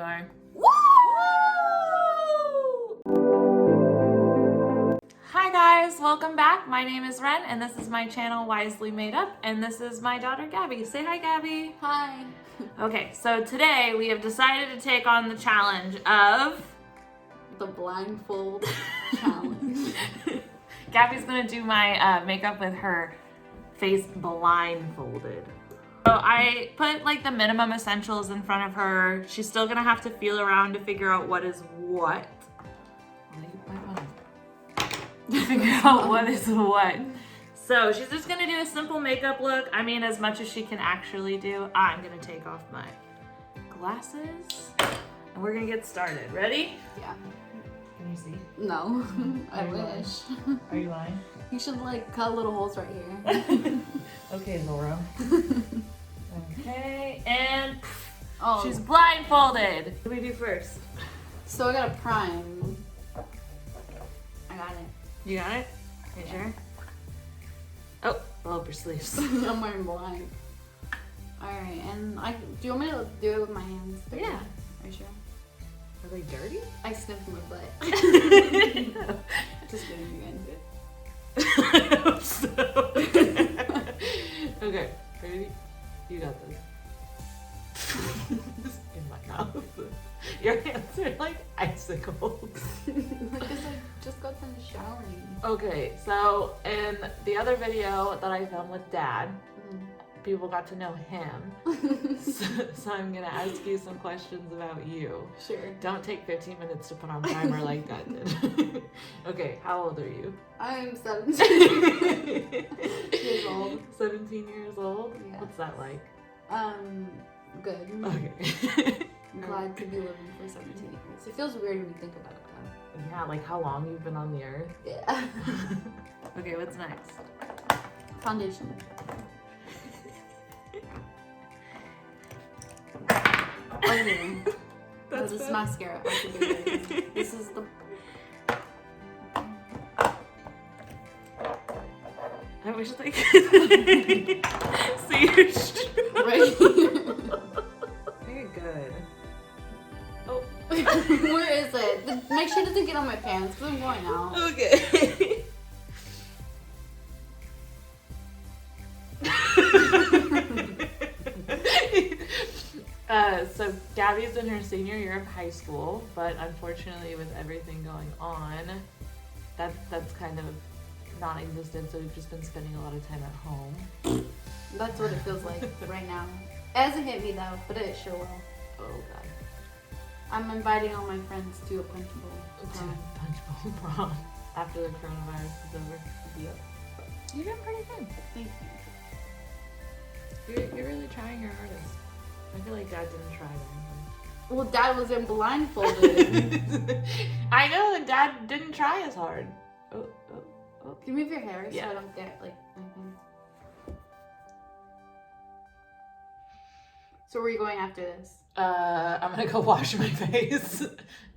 you are. Woo! Hi guys, welcome back. My name is Ren and this is my channel Wisely Made Up, and this is my daughter Gabby. Say hi, Gabby. Hi. Okay, so today we have decided to take on the challenge of the blindfold challenge. Gabby's gonna do my makeup with her face blindfolded. So I put like the minimum essentials in front of her. She's still gonna have to feel around to figure out what is what. Figure out what is what. So she's just gonna do a simple makeup look. I mean, as much as she can actually do. I'm gonna take off my glasses and we're gonna get started. Ready? Yeah. Can you see? No. I you wish. Are you lying? You should like cut little holes right here. Okay, Laura. Okay, and Oh. she's blindfolded. What do we do first? So I got a prime. I got it. You got it? Are you sure? Oh, roll up your sleeves. I'm wearing blind. Alright, and do you want me to do it with my hands? Yeah. Are you sure? Are they dirty? I sniffed my butt. Just kidding again. I hope so. Okay, ready? You got this. In my mouth. Your hands are like icicles. Because I just got done showering. Okay, so in the other video that I filmed with Dad, people got to know him. So I'm gonna ask you some questions about you. Sure. Don't take 15 minutes to put on primer like that did. Okay, how old are you? I'm 17 years old. 17 years old? Yes. What's that like? Good. Okay. I'm glad to be living for 17 years. It feels weird when you think about it though. Yeah, like how long you've been on the earth. Yeah. Okay, what's next? Foundation. Okay. That's this is bad. mascara. I should do it. This is the. I wish they could see your stroke. Right here. Very good. Oh. Where is it? Make sure it doesn't get on my pants because I'm going out. Okay. So Gabby's in her senior year of high school, but unfortunately with everything going on, that's kind of non-existent, so we've just been spending a lot of time at home. That's what it feels like right now. It hasn't hit me though, but it sure will. Oh god. I'm inviting all my friends to a punch bowl. To punch bowl prom after the coronavirus is over. Yep. You're doing pretty good. Thank you. You're really trying your hardest. I feel like Dad didn't try very Well, Dad was in blindfolded. hard. I know, and Dad didn't try as hard. Oh. Can you move your hair Yeah. so I don't get like anything? So where are you going after this? I'm gonna go wash my face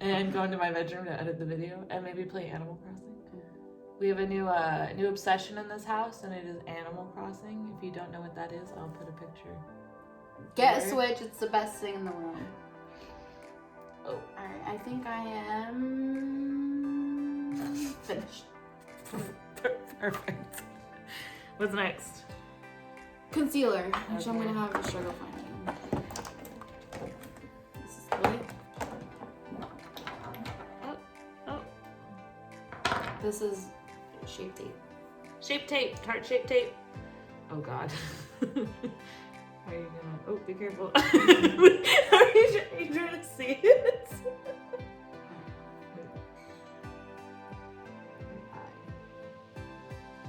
and go into my bedroom to edit the video and maybe play Animal Crossing. We have a new obsession in this house, and it is Animal Crossing. If you don't know what that is, I'll put a picture. Get There. a Switch, it's the best thing in the room. Oh. Alright, I think I am finished. Perfect. What's next? Concealer, which I'm Okay. gonna have a struggle finding. This is what? Oh. This is Shape Tape. Shape tape, tart shape tape. Oh god. Are you gonna? Oh, be careful. Are you trying to see it?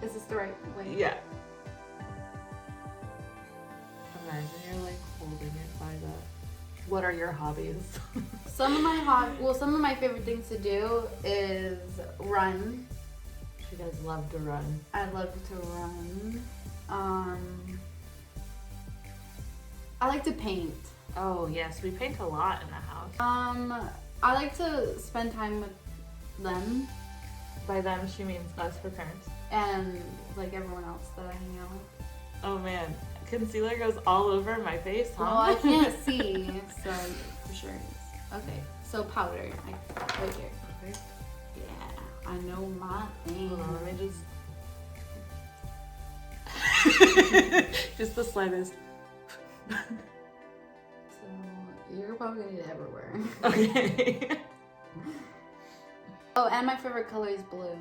Is this the right way? Yeah. Imagine you're like holding it by the. What are your hobbies? Some of my favorite things to do is run. She does love to run. I love to run. I like to paint. Oh yes, we paint a lot in the house. I like to spend time with them By them, she means us, her parents. and like everyone else that I hang out with. Oh man, concealer goes all over my face, huh? Well, I can't see, so for sure it is. Okay, so powder, like right here. Okay. Yeah, I know my thing. Hold on, let me just... just the slightest. So you're probably gonna need it everywhere. Okay. Oh, and my favorite color is blue.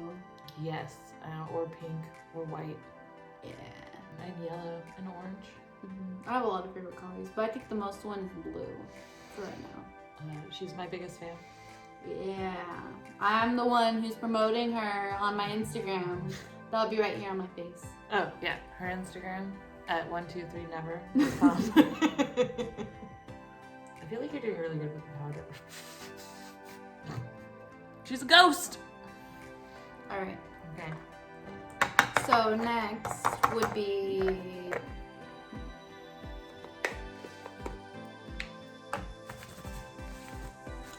Yes, or pink, or white, Yeah. and yellow, and orange. I have a lot of favorite colors, but I think the most one is blue for right now. She's my biggest fan. Yeah, I'm the one who's promoting her on my Instagram. That'll be right here on my face. Oh, yeah, her Instagram at 123never. I feel like you're doing really good with the powder. She's a ghost! Alright, Okay. so next would be...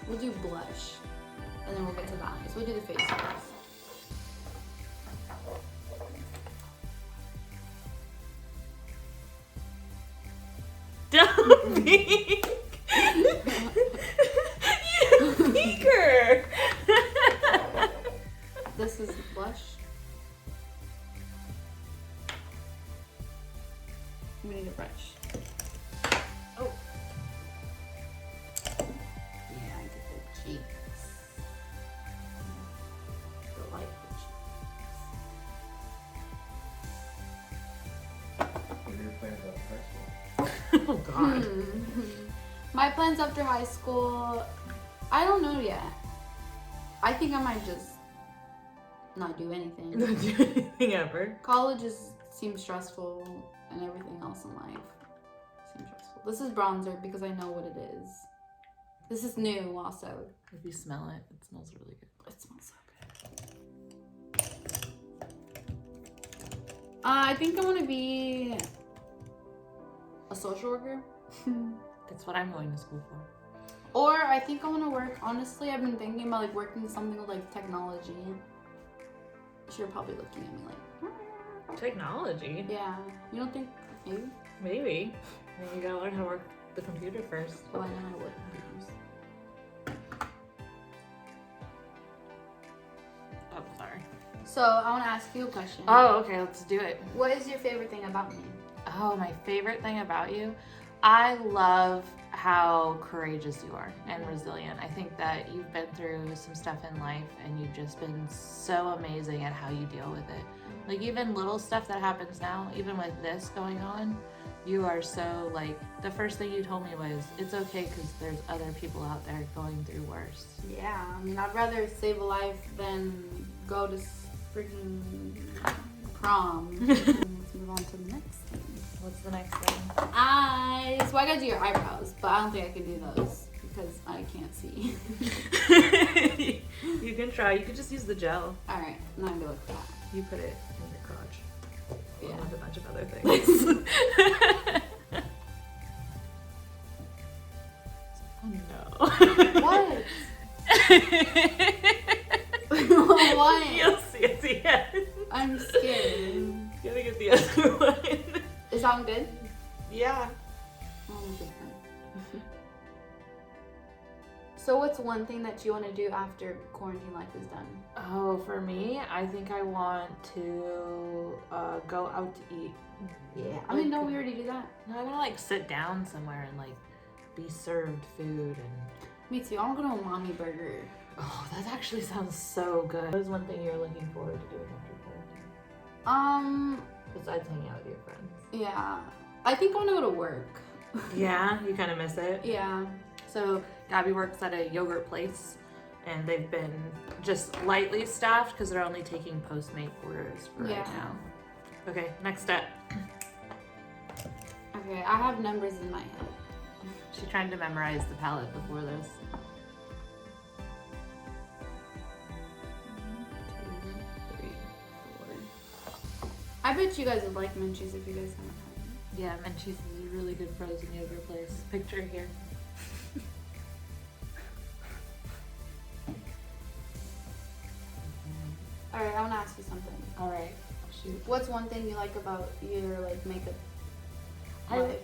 We'll do blush, and then we'll get to the eyes. We'll do the face first. Don't peek! You peeker! This is blush. We need a brush. Oh. Yeah, I get the cheeks. Delightful cheeks. What are your plans after high school? Oh god. My plans after high school, I don't know yet. I think I might just not do anything. Don't do anything ever. College seems stressful, and everything else in life seems stressful. This is bronzer because I know what it is. This is new also. If you smell it, it smells really good. It smells so good. I think I want to be a social worker. That's what I'm going to school for. Or I think I want to work, honestly, I've been thinking about like working something with like technology. You're probably looking at me like, Technology? yeah, you don't think, maybe? Maybe. You gotta learn how to work the computer first. Oh, I know how to work computers. Oh, sorry. So I want to ask you a question. Oh, okay, let's do it. What is your favorite thing about me? Oh, my favorite thing about you? I love how courageous you are and resilient. I think that you've been through some stuff in life and you've just been so amazing at how you deal with it. Like even little stuff that happens now, even with this going on, you are so like, the first thing you told me was, it's okay because there's other people out there going through worse. Yeah, I mean, I'd rather save a life than go to freaking prom. Let's move on to the next thing. What's the next thing? Eyes. Well, I gotta do your eyebrows, but I don't think I can do those because I can't see. You can try. You could just use the gel. Alright, now I'm gonna look for that. You put it in your crotch. Yeah. Along with a bunch of other things. Oh no. What? What? You'll see at the end. I'm scared. You gotta get the other one. Is that one good? Yeah. Oh, good. So what's one thing that you want to do after quarantine life is done? Oh, for me, I think I want to go out to eat. Yeah. I mean, don't we already do that? No, I want to like sit down somewhere and like be served food and. Me too. I want to go to a mommy burger. Oh, that actually sounds so good. What is one thing you're looking forward to doing after quarantine? Besides hanging out with your friends. Yeah. I think I want to go to work. Yeah, you kind of miss it. Yeah. So Gabby works at a yogurt place, and they've been just lightly staffed because they're only taking Postmate orders for right now. Okay, next step. Okay, I have numbers in my head. She's trying to memorize the palette before this. 1, 2, 3, 4. I bet you guys would like Munchies if you guys haven't had it. Yeah, Menchie's is a really good frozen yogurt place. Picture here. Alright, I want to ask you something. All right, shoot. What's one thing you like about your like makeup I- life?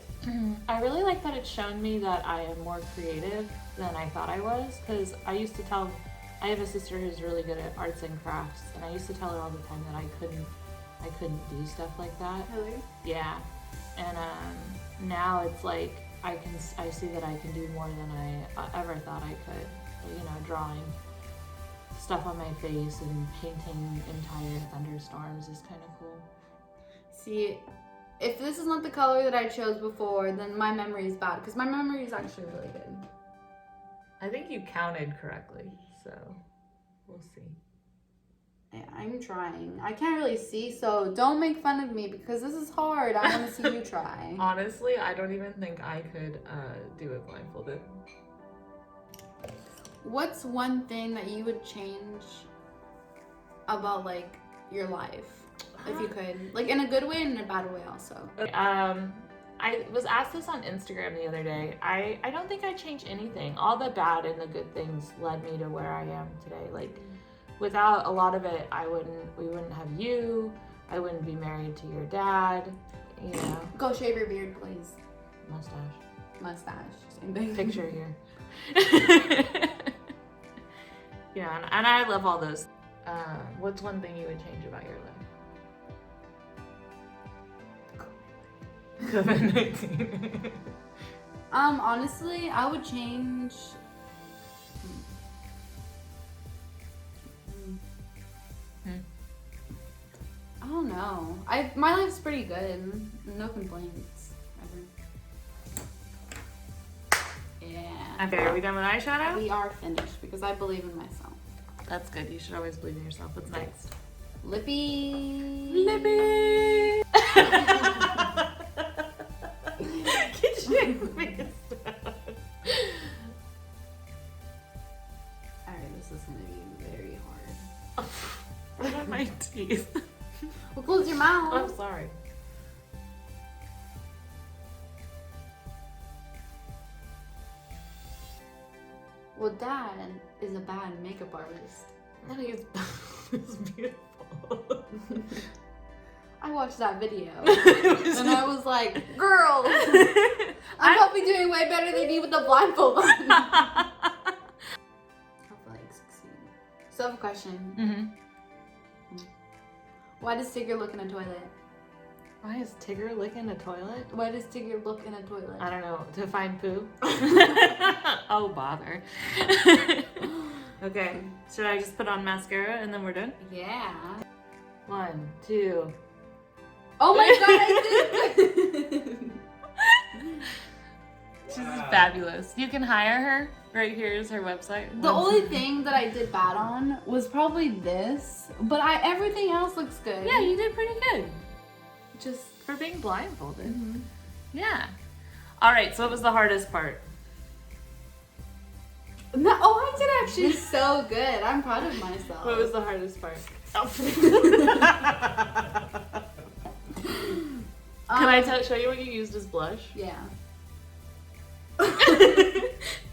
I really like that it's shown me that I am more creative than I thought I was, because I used to tell, I have a sister who's really good at arts and crafts, and I used to tell her all the time that I couldn't do stuff like that. Really? Yeah, and now it's like I see that I can do more than I ever thought I could. You know, drawing stuff on my face and painting entire thunderstorms is kind of cool. See, if this is not the color that I chose before, then my memory is bad, because my memory is actually really good. I think you counted correctly, so we'll see. Yeah, I'm trying. I can't really see, so don't make fun of me because this is hard. I want to see you try. Honestly, I don't even think I could do it blindfolded. What's one thing that you would change about, like, your life? If you could. Like, in a good way and in a bad way also. I was asked this on Instagram the other day. I don't think I'd change anything. All the bad and the good things led me to where I am today. Like, without a lot of it, we wouldn't have you. I wouldn't be married to your dad. You know. Go shave your beard, please. Mustache. Same thing. Picture here. Yeah, and I love all those. What's one thing you would change about your life? COVID-19. Honestly, I would change. I don't know. My life's pretty good. No complaints. Ever. Yeah. Okay, are we done with eyeshadow? We are finished because I believe in myself. That's good. You should always believe in yourself. What's next? Lippy. Lippy. Get your face down. Alright, this is gonna be very hard. What are my teeth? Well, close your mouth. I'm sorry. Well, Dad is a bad makeup artist. No, he's beautiful. I watched that video and I was like, girl, I'm probably doing way better than you with the blindfold on. Hopefully I succeed. So I have a question. Mm-hmm. Why does Tigger look in a toilet? Why is Tigger licking a toilet? Why does Tigger look in a toilet? I don't know. To find poo? Oh, bother. Okay. Should I just put on mascara and then we're done? Yeah. 1, 2. Oh my god, I did it! She's fabulous. You can hire her. Right here is her website. The only thing that I did bad on was probably this, but everything else looks good. Yeah, you did pretty good. Just for being blindfolded. Mm-hmm. Yeah. All right, so what was the hardest part? No, I did actually so good. I'm proud of myself. What was the hardest part? Can I show you what you used as blush? Yeah.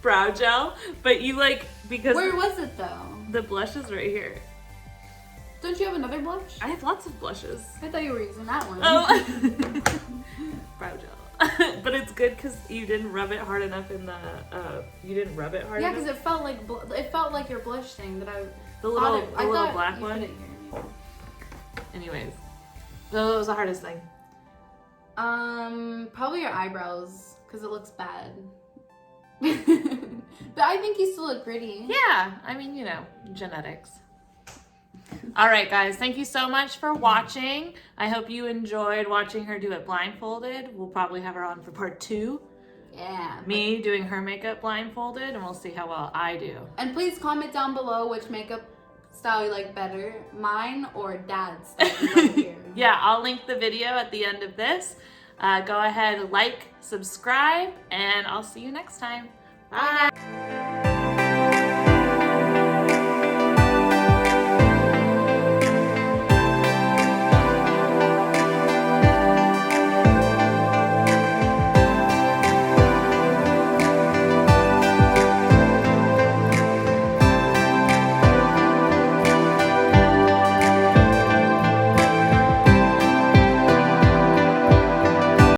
Brow gel, but you because Where was it though? the blush is right here. Don't you have another blush? I have lots of blushes. I thought you were using that one. Oh. Brow gel. But it's good because you didn't rub it hard enough in the. You didn't rub it hard Yeah, enough. because it felt like your blush thing that I. The little thought black you one. put it here. Anyways, so what was the hardest thing? Probably your eyebrows because it looks bad. But I think you still look pretty. Yeah, I mean, genetics. All right, guys, thank you so much for watching. I hope you enjoyed watching her do it blindfolded. We'll probably have her on for part 2. Yeah. Me doing her makeup blindfolded, and we'll see how well I do. And please comment down below which makeup style you like better, mine or Dad's. Right here. Yeah, I'll link the video at the end of this. Go ahead, like, subscribe, and I'll see you next time. Bye.